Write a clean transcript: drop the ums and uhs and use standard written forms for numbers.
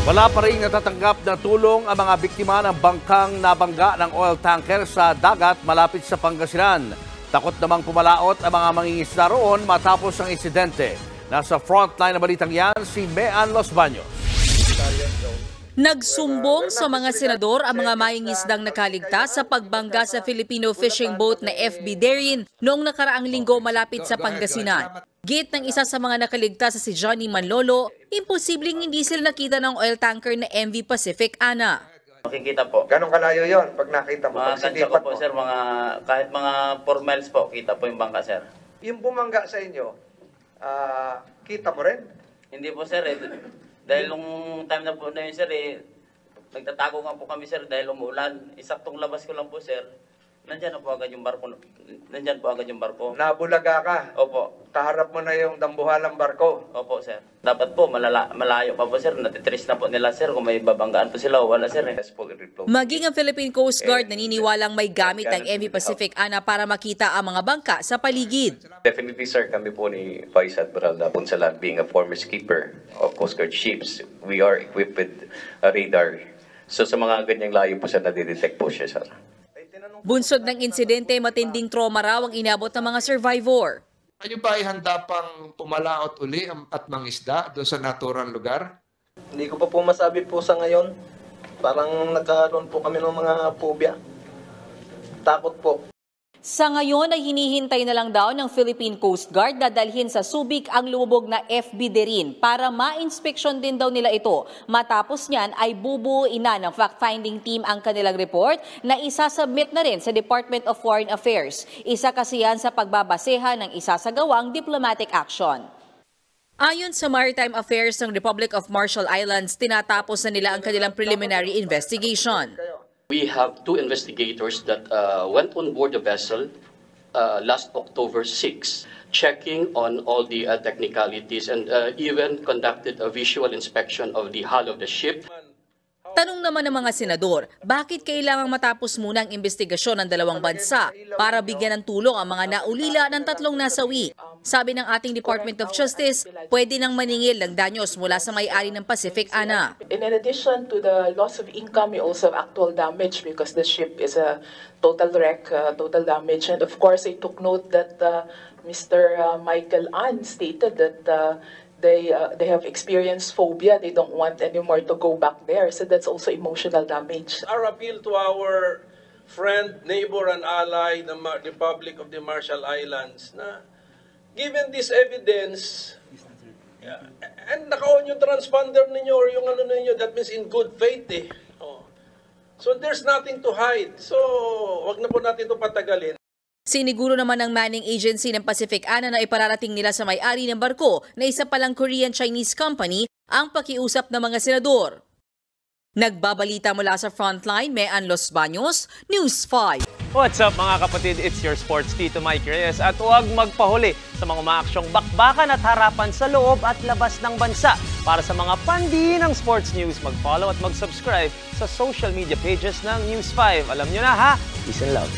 Wala pa rin natatanggap na tulong ang mga biktima ng bangkang nabangga ng oil tanker sa dagat malapit sa Pangasinan. Takot namang pumalaot ang mga mangingisda roon matapos ang insidente. Nasa frontline na balitang yan si Mean Los Baños. Nagsumbong sa mga senador ang mga mangingisdang nakaligtas sa pagbangga sa Filipino fishing boat na FB Darin noong nakaraang linggo malapit sa Pangasinan. Git ng isa sa mga nakaligtas sa si Johnny Manlolo, imposibleng hindi sila nakita ng oil tanker na MV Pacific Ana. Makikita po. Ganong kalayo yon pag nakita mo? Mga tansya ko po, sir, kahit mga 4 miles po, kita po yung bangka, sir. Yung bumangga sa inyo, kita mo rin? Hindi po, sir. Dahil nung time na po na yun, sir, nagtatago nga po kami, sir, dahil umuulan. Isaktong labas ko lang po, sir. Nandyan na po agad yung barko. Nandyan po agad yung barko. Nabulaga ka? Opo. Kaharap mo na yung dambuhalang barko? Opo, sir. Dapat po, malayo pa po, sir. Natitrace na po nila, sir, kung may babanggaan po sila o wala, sir. Maging ang Philippine Coast Guard naniniwalang may gamit ang MV Pacific Ana para makita ang mga bangka sa paligid. Definitely, sir, kami po ni Vice Admiral Punsalan, being a former skipper of Coast Guard ships, we are equipped with a radar. So sa mga ganyang layo po siya, nadidetect po siya, sir. Bunsod ng insidente, matinding trauma raw ang inabot ng mga survivor. Kayo ba ay handa pang pumalaot uli at mangisda doon sa naturang lugar? Hindi ko pa po masabi po sa ngayon. Parang nagkaroon po kami ng mga phobia. Takot po. Sa ngayon ay hinihintay na lang daw ng Philippine Coast Guard na dalhin sa Subic ang lumubog na FB Darin para ma-inspeksyon din daw nila ito. Matapos niyan ay bubuuin na ng fact-finding team ang kanilang report na isasubmit na rin sa Department of Foreign Affairs. Isa kasi yan sa pagbabasehan ng isasagawang diplomatic action. Ayon sa Maritime Affairs ng Republic of Marshall Islands, tinatapos na nila ang kanilang preliminary investigation. We have 2 investigators that went on board the vessel last October 6, checking on all the technicalities and even conducted a visual inspection of the hull of the ship. Tanong naman ng mga senador, bakit kailangang matapos muna ang investigasyon ng dalawang bansa para bigyan ng tulong ang mga naulila ng 3 nasawi? Sabi ng ating Department of Justice, pwede nang maningil ng danyos mula sa may-ari ng Pacific Ana. In addition to the loss of income, we also have actual damage because the ship is a total wreck, total damage. And of course, I took note that Mr. Michael An stated that they have experienced phobia. They don't want anymore to go back there. So that's also emotional damage. Our appeal to our friend, neighbor, and ally, the Republic of the Marshall Islands, na given this evidence, and naka-on yung transponder ninyo or yung ano ninyo, that means in good faith eh. Oh. So there's nothing to hide. So wag na po natin ito patagalin. Siniguro naman ng Manning Agency ng Pacific Ana na ipararating nila sa may-ari ng barko na isa palang Korean-Chinese company ang pakiusap ng mga senador. Nagbabalita mula sa Frontline, Mean Los Baños, News 5. What's up mga kapatid? It's your sports Tito Mike Reyes at huwag magpahuli sa mga umaaksyong bakbakan at harapan sa loob at labas ng bansa. Para sa mga pandinang sports news, mag-follow at mag-subscribe sa social media pages ng News 5. Alam nyo na ha? Peace and love.